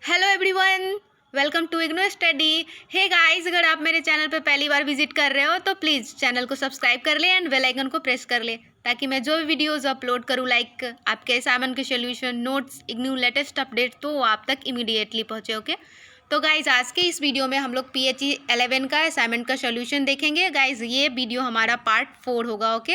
Hello everyone, welcome to IGNOU study. Hey guys, अगर आप मेरे चैनल पर पहली बार विजिट कर रहे हो तो प्लीज़ चैनल को सब्सक्राइब कर ले एंड बेल आइकन को प्रेस कर ले ताकि मैं जो भी वीडियोस अपलोड करूँ लाइक आपके असाइनमेंट के solution, notes, IGNOU latest update तो वो आप तक इमीडिएटली पहुँचे। ओके, तो गाइज आज के इस वीडियो में हम लोग PHE 11 का असाइनमेंट का सॉल्यूशन देखेंगे। गाइज ये वीडियो हमारा पार्ट 4 होगा। ओके,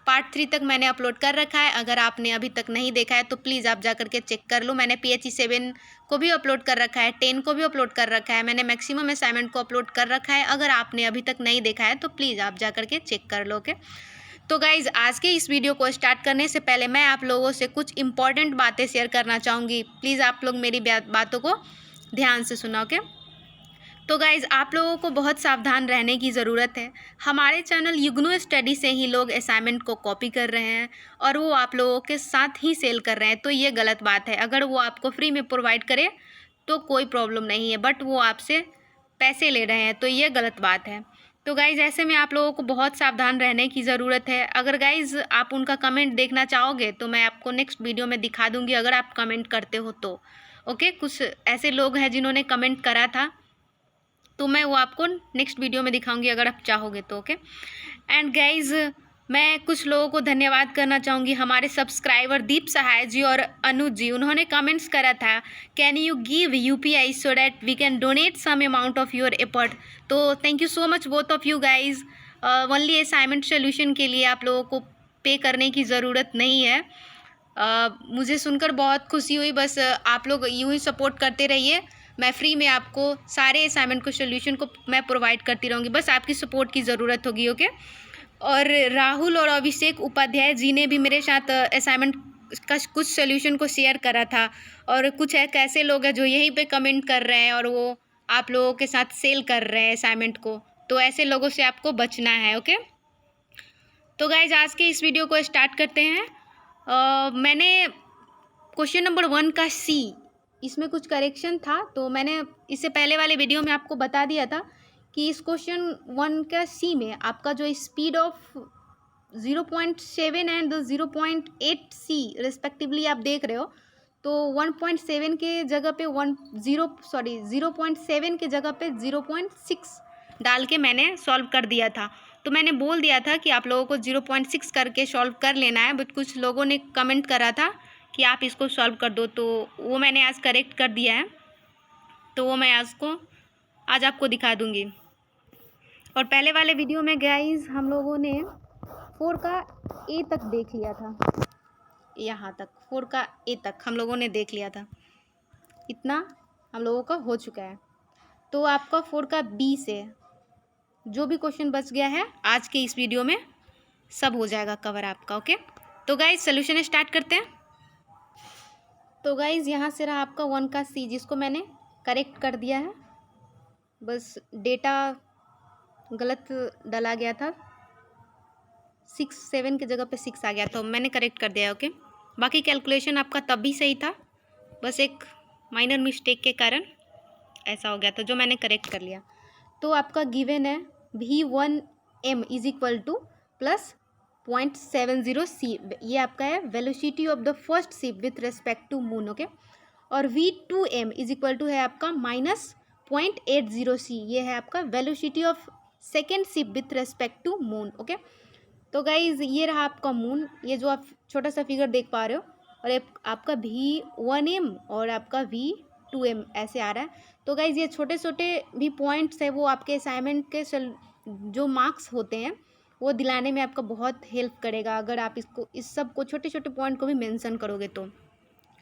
पार्ट 3 तक मैंने अपलोड कर रखा है। अगर आपने अभी तक नहीं देखा है तो प्लीज़ आप जा करके चेक कर लो। मैंने PHE 7 को भी अपलोड कर रखा है, 10 को भी अपलोड कर रखा है, मैंने मैक्सिमम असाइनमेंट को अपलोड कर रखा है। अगर आपने अभी तक नहीं देखा है तो प्लीज़ आप जा करके चेक कर लो। ओके, तो गाइज़ आज के इस वीडियो को स्टार्ट करने से पहले मैं आप लोगों से कुछ इंपॉर्टेंट बातें शेयर करना चाहूँगी। प्लीज़ आप लोग मेरी बातों को ध्यान से सुना। ओके, तो गाइज़ आप लोगों को बहुत सावधान रहने की ज़रूरत है। हमारे चैनल युग्नो स्टडी से ही लोग असाइनमेंट को कॉपी कर रहे हैं और वो आप लोगों के साथ ही सेल कर रहे हैं, तो ये गलत बात है। अगर वो आपको फ्री में प्रोवाइड करे तो कोई प्रॉब्लम नहीं है, बट वो आपसे पैसे ले रहे हैं तो ये गलत बात है। तो गाइज़ ऐसे में आप लोगों को बहुत सावधान रहने की ज़रूरत है। अगर गाइज़ आप उनका कमेंट देखना चाहोगे तो मैं आपको नेक्स्ट वीडियो में दिखा दूँगी, अगर आप कमेंट करते हो तो। ओके, कुछ ऐसे लोग हैं जिन्होंने कमेंट करा था तो मैं वो आपको नेक्स्ट वीडियो में दिखाऊंगी अगर आप चाहोगे तो। ओके, एंड गाइज मैं कुछ लोगों को धन्यवाद करना चाहूँगी। हमारे सब्सक्राइबर दीप सहाय जी और अनुज जी, उन्होंने कमेंट्स करा था, can you give UPI so that we can donate some amount of your effort. तो thank you so much both of you guys. Only assignment solution के लिए आप लोगों को पे करने की ज़रूरत नहीं है। मुझे सुनकर बहुत खुशी हुई। बस आप लोग यूँ ही सपोर्ट करते रहिए। मैं फ्री में आपको सारे असाइनमेंट को सोल्यूशन को मैं प्रोवाइड करती रहूँगी, बस आपकी सपोर्ट की ज़रूरत होगी। ओके, और राहुल और अभिषेक उपाध्याय जी ने भी मेरे साथ असाइनमेंट का कुछ सोल्यूशन को शेयर करा था, और कुछ एक ऐसे लोग हैं जो यहीं पे कमेंट कर रहे हैं और वो आप लोगों के साथ सेल कर रहे हैं असाइनमेंट को, तो ऐसे लोगों से आपको बचना है। ओके, तो गाइज आज के इस वीडियो को स्टार्ट करते हैं। मैंने क्वेश्चन नंबर 1 का C, इसमें कुछ करेक्शन था, तो मैंने इससे पहले वाले वीडियो में आपको बता दिया था कि इस क्वेश्चन 1 का C में आपका जो speed of 0.7 and 0.8 C respectively आप देख रहे हो, तो 1.7 के जगह पे 0.7 के जगह पे 0.6 डाल के मैंने सॉल्व कर दिया था। तो मैंने बोल दिया था कि आप लोगों को 0.6 करके सॉल्व कर लेना है, बट कुछ लोगों ने कमेंट करा था कि आप इसको सॉल्व कर दो, तो वो मैंने आज करेक्ट कर दिया है, तो वो मैं आज आपको दिखा दूंगी। और पहले वाले वीडियो में गाइस हम लोगों ने 4 का A तक देख लिया था, यहाँ तक 4 का A तक हम लोगों ने देख लिया था, इतना हम लोगों का हो चुका है। तो आपका 4 का B से जो भी क्वेश्चन बच गया है आज के इस वीडियो में सब हो जाएगा कवर आपका। ओके, तो गाइस सोल्यूशन स्टार्ट करते हैं। तो गाइज़ यहाँ से रहा आपका 1 का C, जिसको मैंने करेक्ट कर दिया है, बस डेटा गलत डाला गया था, 7 की जगह पे 6 आ गया, तो मैंने करेक्ट कर दिया है। ओके, बाकी कैलकुलेशन आपका तब भी सही था, बस एक माइनर मिस्टेक के कारण ऐसा हो गया था, जो मैंने करेक्ट कर लिया। तो आपका गिवन है V1M is equal to plus 0.70 C, ये आपका है velocity of the first ship with respect to moon. Okay, और V2M इज इक्वल टू है आपका माइनस 0.80 C, ये है आपका velocity of second ship with respect to moon. Okay, तो गाइज ये रहा आपका मून, ये जो आप छोटा सा फिगर देख पा रहे हो, और आपका V1M और आपका V2M ऐसे आ रहा है। तो गाइज ये छोटे छोटे भी पॉइंट्स है, वो आपके असाइनमेंट के जो मार्क्स होते हैं वो दिलाने में आपका बहुत हेल्प करेगा। अगर आप इस सब को छोटे छोटे पॉइंट को भी मेंशन करोगे तो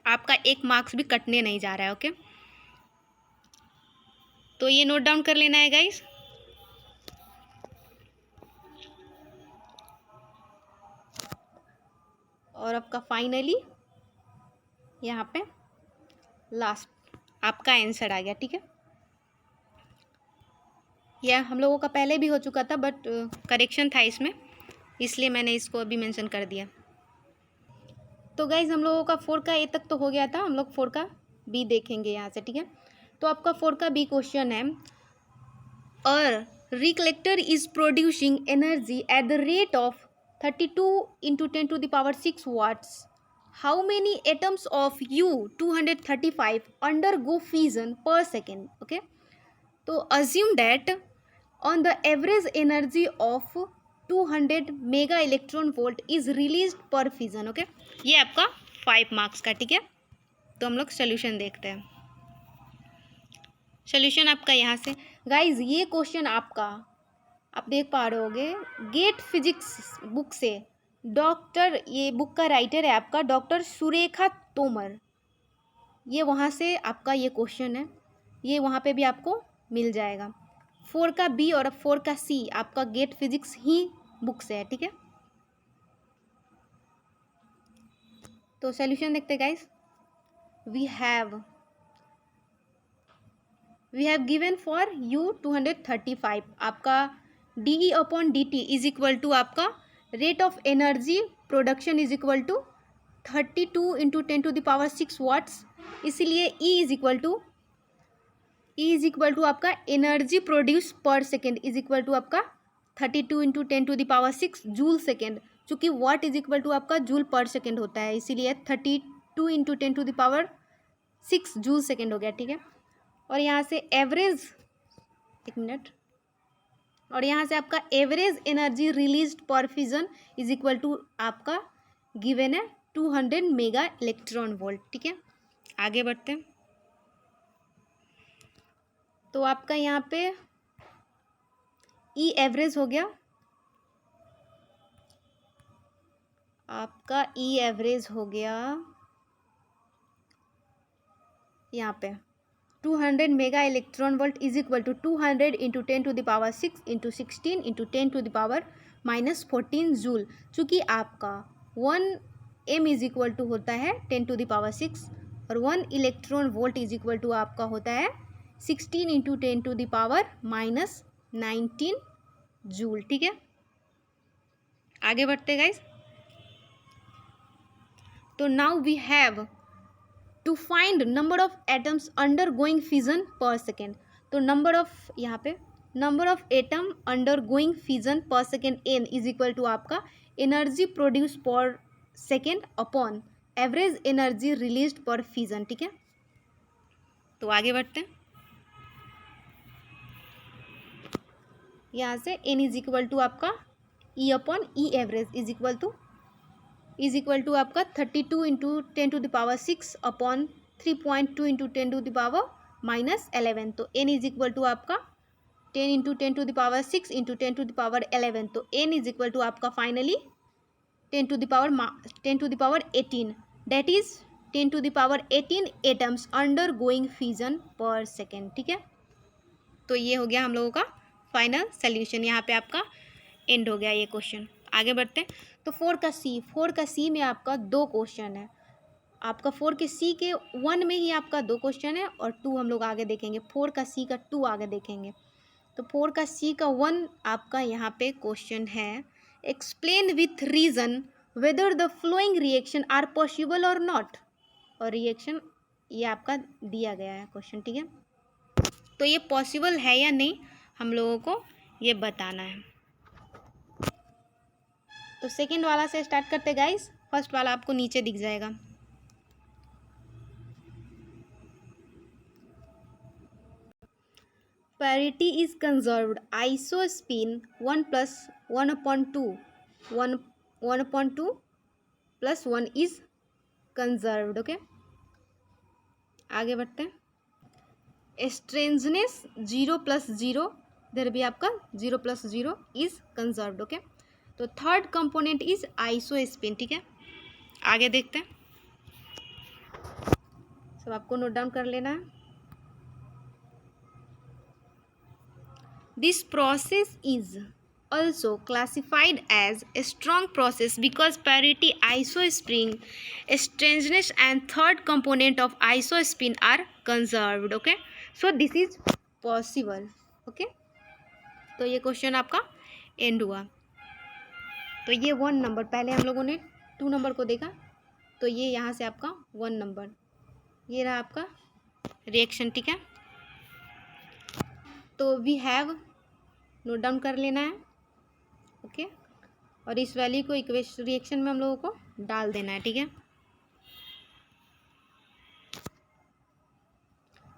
आपका एक मार्क्स भी कटने नहीं जा रहा है। ओके, तो ये नोट डाउन कर लेना है गाइस। और आपका फाइनली यहाँ पे लास्ट आपका आंसर आ गया। ठीक है, यह हम लोगों का पहले भी हो चुका था, बट करेक्शन था इसमें, इसलिए मैंने इसको अभी मेंशन कर दिया। तो गाइज हम लोगों का 4 का A तक तो हो गया था, हम लोग 4 का B देखेंगे यहाँ से। ठीक है, तो आपका 4 का B क्वेश्चन है, और reactor is producing energy at the rate of 32 × 10⁶ watts how many atoms of U-235 undergo fission per second? Okay, तो assume that on the average energy of 200 mega electron volt is release पर fission. Okay, ये आपका 5 marks का. ठीक है, तो हम लोग सोल्यूशन देखते हैं. सोल्यूशन आपका यहाँ से गाइज, ये क्वेश्चन आपका आप देख पा रहे होगे गेट फिजिक्स बुक से. डॉक्टर, ये बुक का राइटर है आपका डॉक्टर सुरेखा तोमर. ये वहाँ से आपका ये क्वेश्चन है, ये वहाँ पे भी आपको मिल जाएगा. 4 का बी और 4 का सी आपका गेट फिजिक्स ही बुक से है. ठीक है, तो सॉल्यूशन देखते guys. We have given for U-235 आपका DE upon DT is equal to आपका rate of energy production is equal to 32 into 10⁶ watts. इसीलिए E इज इक्वल टू आपका energy produce per second is equal to आपका 32 into 10⁶ joule second. चूँकि watt is equal to आपका joule per second होता है, इसीलिए 32 into 10⁶ joule second हो गया. ठीक है, और यहाँ से एवरेज, एक मिनट, और यहाँ से आपका average energy released per fission is equal to आपका गिवन है 200 मेगा इलेक्ट्रॉन वोल्ट. ठीक है, आगे बढ़ते हैं. तो आपका यहाँ पे ई एवरेज हो गया, आपका ई एवरेज हो गया यहाँ पे 200 mega electron volt is equal to 200 into 10⁶ into 16 into 10⁻⁻14 joule. चूँकि आपका 1 m इज इक्वल टू होता है 10⁶ और 1 electron volt is equal to आपका होता है 16 इंटू 10⁻⁻19 जूल. ठीक है, आगे बढ़ते गाइस. तो now we have to find number of atoms undergoing fission per second. तो नंबर ऑफ, यहाँ पे number of atom undergoing fission per second n is equal to आपका energy produce per second upon average energy released per fission. ठीक है, तो आगे बढ़ते हैं. यहाँ से n इज इक्वल टू आपका E upon E average is equal to आपका 32 इंटू 10⁶ अपॉन 3.2 इंटू 10⁻⁻11. तो n इज इक्वल टू आपका 10 इंटू 10⁶ इंटू 10⁻11. तो n इज इक्वल टू आपका finally 10⁻18 that is 10⁻18 atoms undergoing fission per second. ठीक है, तो ये हो गया हम लोगों का फाइनल सोल्यूशन. यहाँ पे आपका एंड हो गया ये क्वेश्चन. आगे बढ़ते हैं. तो 4 का सी में आपका 2 क्वेश्चन है. आपका 4 के सी के 1 में ही आपका 2 क्वेश्चन है और 2 हम लोग आगे देखेंगे. 4 का सी का 2 आगे देखेंगे. तो 4 का सी का 1 आपका यहाँ पे क्वेश्चन है, explain with reason whether the following reaction are possible और नॉट. और रिएक्शन ये आपका दिया गया है क्वेश्चन. ठीक है, तो ये पॉसिबल है या नहीं हम लोगों को ये बताना है. तो सेकंड वाला से स्टार्ट करते गाइस. फर्स्ट वाला आपको नीचे दिख जाएगा. Parity is conserved, isospin 1 + 1/2 1/2 + 1 is conserved. Okay, आगे बढ़ते हैं. स्ट्रेंजनेस 0 + 0, इधर भी आपका 0 + 0 इज कंजर्व्ड. ओके, तो थर्ड कंपोनेंट इज आइसोस्पिन. ठीक है, आगे देखते हैं. सब आपको नोट डाउन कर लेना है. This process is also classified as a strong process because parity, isospin, strangeness and third component of isospin are conserved. Okay, so this is possible. Okay, तो ये क्वेश्चन आपका एंड हुआ. तो ये 1 नंबर, पहले हम लोगों ने 2 नंबर को देखा, तो ये यहाँ से आपका 1 नंबर, ये रहा आपका रिएक्शन. ठीक है, तो वी हैव नोट डाउन कर लेना है. ओके, और इस वैल्यू को रिएक्शन में हम लोगों को डाल देना है. ठीक है,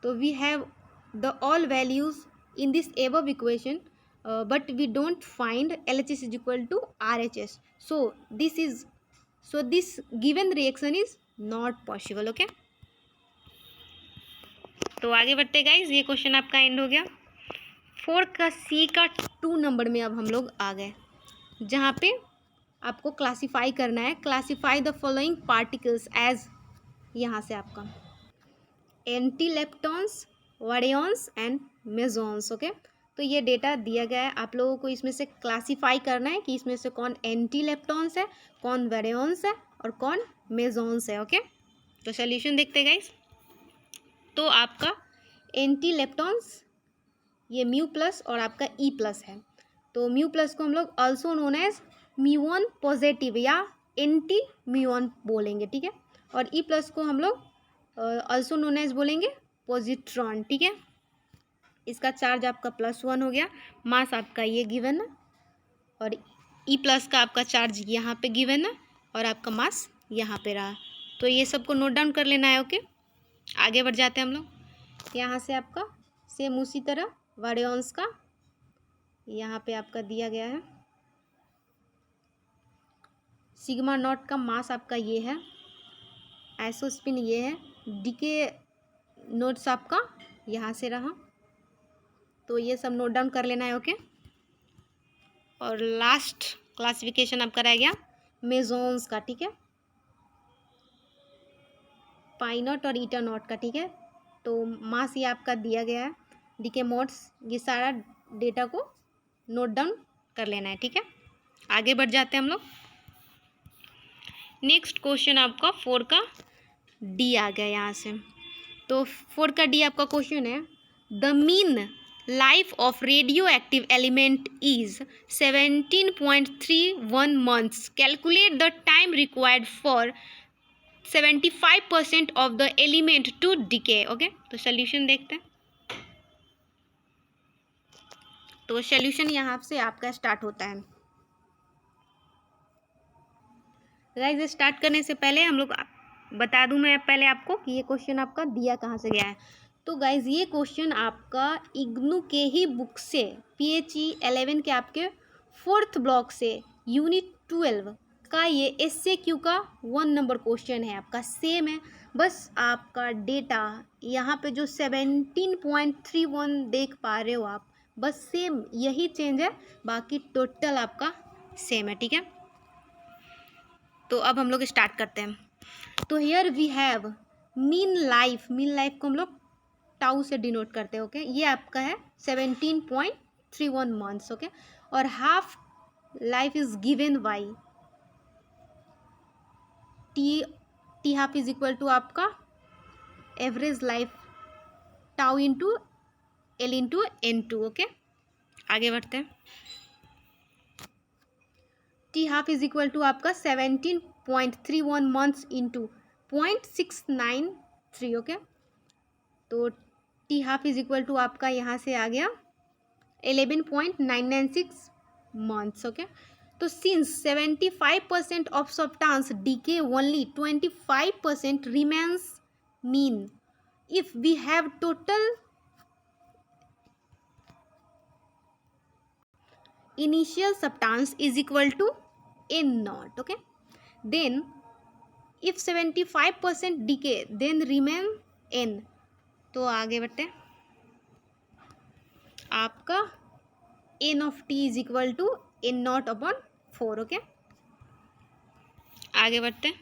तो we have the all values in this above equation but we don't find LHS is equal to RHS, so this given reaction is not possible. okay, तो आगे बढ़ते गाइज, ये क्वेश्चन आपका एंड हो गया। 4 का सी का 2 नंबर में अब हम लोग आ गए, जहाँ पे आपको क्लासीफाई करना है, classify the following particles as, यहाँ से आपका anti leptons, baryons and mesons. Okay, तो ये डेटा दिया गया है, आप लोगों को इसमें से क्लासीफाई करना है कि इसमें से कौन एंटी लेप्टॉन्स है, कौन वैरियॉन्स है और कौन मेसॉन्स है। ओके, तो सोल्यूशन देखते हैं गाइस। तो आपका एंटी लेप्टॉन्स ये म्यू प्लस और आपका ई प्लस है, तो म्यू प्लस को हम लोग also known as muon positive या एंटी म्यूऑन बोलेंगे, ठीक है, और ई प्लस को हम लोग ऑल्सो नोन एज बोलेंगे पॉजिट्रॉन, ठीक है। इसका चार्ज आपका +1 हो गया, मास आपका ये गिवन है, और ई प्लस का आपका चार्ज यहाँ पे गिवन है और आपका मास यहाँ पे रहा, तो ये सबको नोट डाउन कर लेना है। ओके, आगे बढ़ जाते हैं हम लोग। यहाँ से आपका सेम उसी तरह वैरियॉन्स का यहाँ पे आपका दिया गया है, सिग्मा नॉट का मास आपका ये है, आइसोस्पिन ये है, डीके नोट्स आपका यहाँ से रहा, तो ये सब नोट डाउन कर लेना है। ओके, और लास्ट क्लासिफिकेशन आपका रह गया मेसॉन्स का, ठीक है, पाई नॉट और ईटा नॉट का, ठीक है। तो मास ये आपका दिया गया है, डीके मोड्स, ये सारा डेटा को नोट डाउन कर लेना है, ठीक है। आगे बढ़ जाते हैं हम लोग। नेक्स्ट क्वेश्चन आपका 4 का डी आ गया यहाँ से, तो 4 का डी आपका क्वेश्चन है, the mean life of radioactive element is 17.31 months, calculate the time required for 75% of the element to decay. Okay, तो सोल्यूशन देखते हैं। तो सोल्यूशन यहाँ से आपका स्टार्ट होता है। गाइस, स्टार्ट करने से पहले हम लोग बता दूं मैं पहले आपको कि ये क्वेश्चन आपका दिया कहाँ से गया है। तो गाइस, ये क्वेश्चन आपका इग्नू के ही बुक से, PHE 11 के आपके 4th ब्लॉक से, यूनिट 12 का ये SAQ का 1 नंबर क्वेश्चन है आपका, सेम है, बस आपका डेटा यहाँ पे जो 17.31 देख पा रहे हो आप, बस सेम यही चेंज है, बाकी टोटल आपका सेम है, ठीक है। तो अब हम लोग स्टार्ट करते हैं। तो here we have mean life को हम लोग टाउ से डिनोट करते हैं। ओके, ये आपका है 17.31 मंथ्स। ओके, और half life is given by T half is equal to आपका average life tau into L into N2। Okay, आगे बढ़ते हैं। T half is equal to आपका 17.31 मंथ्स इंटू 0.693। ओके, तो T half is equal to आपका यहाँ से आ गया 11.996 मंथ्स। ओके, तो since 75% of substance decay only 25% remains mean, if we have total initial substance is equal to N naught. Okay, then if 75% decay then remain N। तो आगे बढ़ते हैं, आपका N of T is equal to N naught upon 4। Okay, आगे बढ़ते हैं।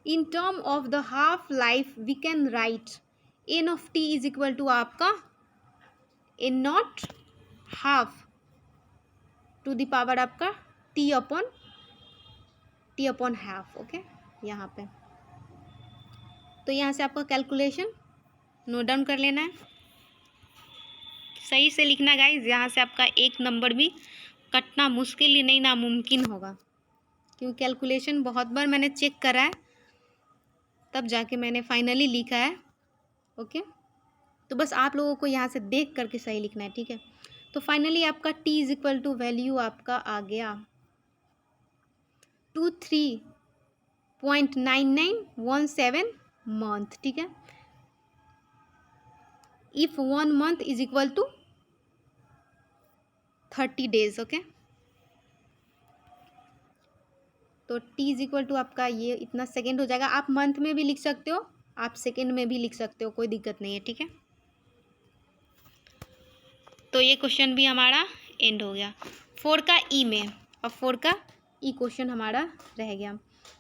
in term of the half life we can write N of T is equal to आपका N not half to the power आपका T upon half. Okay, यहाँ पे तो यहाँ से आपका कैलकुलेशन नोट डाउन कर लेना है, सही से लिखना गाइज, यहाँ से आपका एक नंबर भी कटना मुश्किल ही नहीं, नामुमकिन होगा, क्योंकि कैलकुलेशन बहुत बार मैंने चेक करा है, तब जाके मैंने फाइनली लिखा है। ओके, तो बस आप लोगों को यहाँ से देख करके सही लिखना है, ठीक है। तो फाइनली आपका T is equal to value आपका आ गया 23.9917 मंथ, ठीक है। If 1 month is equal to 30 days, okay. तो टी इज इक्वल टू आपका ये इतना सेकेंड हो जाएगा। आप मंथ में भी लिख सकते हो, आप सेकेंड में भी लिख सकते हो, कोई दिक्कत नहीं है, ठीक है। तो ये क्वेश्चन भी हमारा एंड हो गया 4 का ई में। अब 4 का ई क्वेश्चन हमारा रह गया।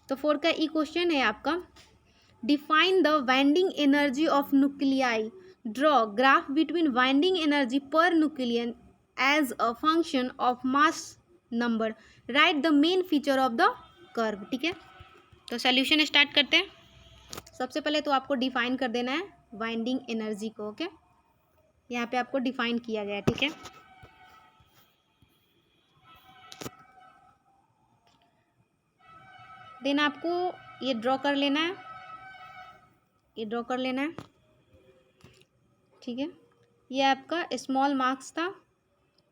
तो 4 का ई क्वेश्चन है आपका, define the binding energy of nuclei, draw graph between binding energy per nucleon as a function of mass number, write the main feature of the curve, ठीक है। तो सॉल्यूशन स्टार्ट करते हैं। सबसे पहले तो आपको डिफाइन कर देना है वाइंडिंग एनर्जी को, ओके। यहाँ पे आपको डिफाइन किया गया है, ठीक है। देन आपको ये ड्रॉ कर लेना है, ये ड्रॉ कर लेना है, ठीक है। ये आपका स्मॉल मार्क्स था,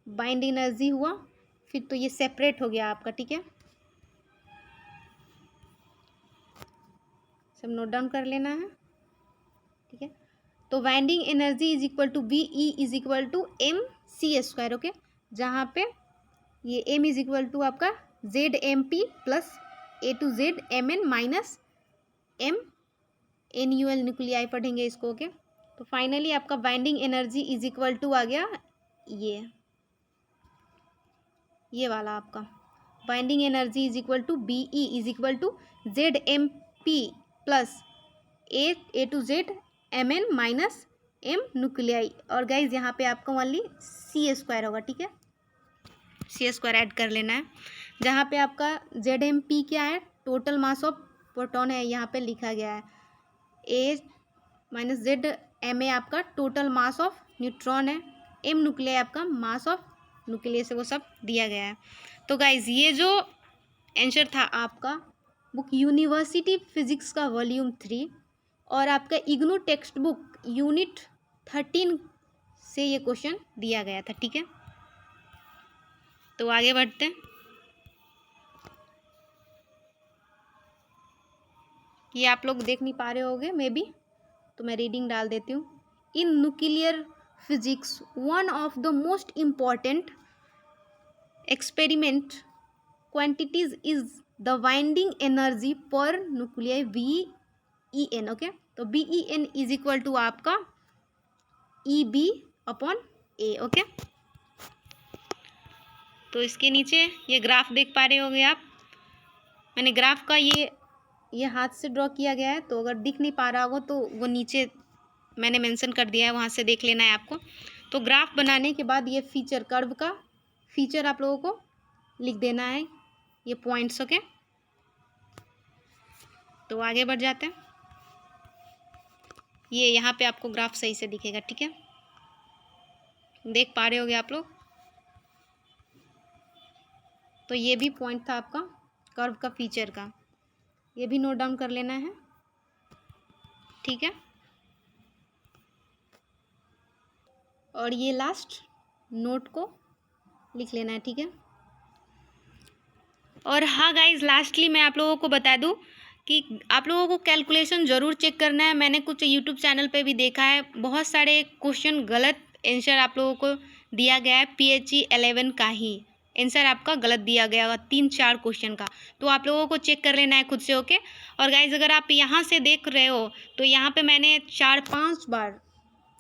बाइंड एनर्जी हुआ, फिर तो ये सेपरेट हो गया आपका, ठीक है। सब नोट डाउन कर लेना है, ठीक है। तो binding energy is equal to B E is equal to M C square, okay. जहाँ पे ये एम इज इक्वल टू आपका Z M P plus A to Z M N minus M N U L nuclei पढ़ेंगे इसको, okay. तो finally आपका binding energy is equal to आ गया ये वाला आपका binding energy is equal to B E is equal to Z M P plus A to Z M N minus M nuclei. और गाइज यहाँ पे आपको ओनली सी स्क्वायर होगा, ठीक है। सी स्क्वायर ऐड कर लेना है। जहाँ पे आपका जेड एम पी क्या है, टोटल मास ऑफ प्रोटॉन है, यहाँ पे लिखा गया है। ए माइनस जेड एम ए आपका टोटल मास ऑफ न्यूट्रॉन है, एम न्यूक्लियाई आपका मास ऑफ न्यूक्लियस से वो सब दिया गया है। तो गाइज ये जो आंसर था आपका बुक यूनिवर्सिटी फिजिक्स का वॉल्यूम 3 और आपका इग्नू टेक्स्ट बुक यूनिट 13 से ये क्वेश्चन दिया गया था, ठीक है। तो आगे बढ़ते हैं। ये आप लोग देख नहीं पा रहे होंगे मे बी, तो मैं रीडिंग डाल देती हूँ। In nuclear physics one of the most important experiment quantities is the binding energy per nuclear B E N, okay. तो B E N is equal to आपका E B upon A, okay. तो इसके नीचे ये graph देख पा रहे होंगे आप, मैंने ग्राफ का ये हाथ से ड्रॉ किया गया है, तो अगर दिख नहीं पा रहा होगा तो वो नीचे मैंने मेंशन कर दिया है, वहाँ से देख लेना है आपको। तो ग्राफ बनाने के बाद ये फीचर, कर्व का फीचर आप लोगों को लिख देना है, ये पॉइंट्स, ओके। तो आगे बढ़ जाते हैं। ये यहाँ पे आपको ग्राफ सही से दिखेगा, ठीक है, देख पा रहे होगे आप लोग। तो ये भी पॉइंट था आपका कर्व का फीचर का, ये भी नोट डाउन कर लेना है, ठीक है। और ये लास्ट नोट को लिख लेना है, ठीक है। और हाँ गाइज, लास्टली मैं आप लोगों को बता दूं कि आप लोगों को कैलकुलेशन ज़रूर चेक करना है। मैंने कुछ यूट्यूब चैनल पे भी देखा है, बहुत सारे क्वेश्चन गलत आंसर आप लोगों को दिया गया है, PHE 11 का ही आंसर आपका गलत दिया गया होगा 3-4 क्वेश्चन का। तो आप लोगों को चेक कर लेना है खुद से, ओके। और गाइज अगर आप यहाँ से देख रहे हो तो यहाँ पे मैंने 4-5 बार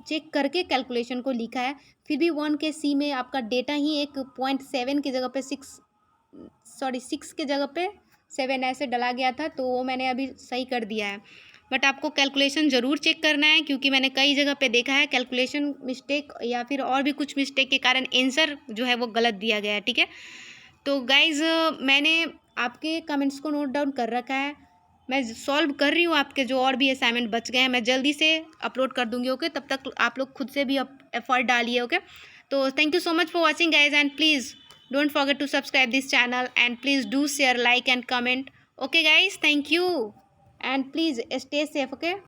चेक करके कैलकुलेशन को लिखा है, फिर भी 1 के सी में आपका डेटा ही एक 0.7 की जगह पे 6 के जगह पे 7 ऐसे डला गया था, तो वो मैंने अभी सही कर दिया है। बट आपको कैलकुलेशन ज़रूर चेक करना है, क्योंकि मैंने कई जगह पे देखा है कैलकुलेशन मिस्टेक या फिर और भी कुछ मिस्टेक के कारण आंसर जो है वो गलत दिया गया है, ठीक है। तो गाइज़ मैंने आपके कमेंट्स को नोट डाउन कर रखा है, मैं सॉल्व कर रही हूँ आपके जो और भी असाइनमेंट बच गए हैं, मैं जल्दी से अपलोड कर दूँगी, ओके। तब तक आप लोग खुद से भी एफर्ट डालिए, ओके। तो thank you so much for watching guys, and please don't forget to subscribe this channel, and please do share, like and comment. Okay guys, thank you, and please stay safe, okay.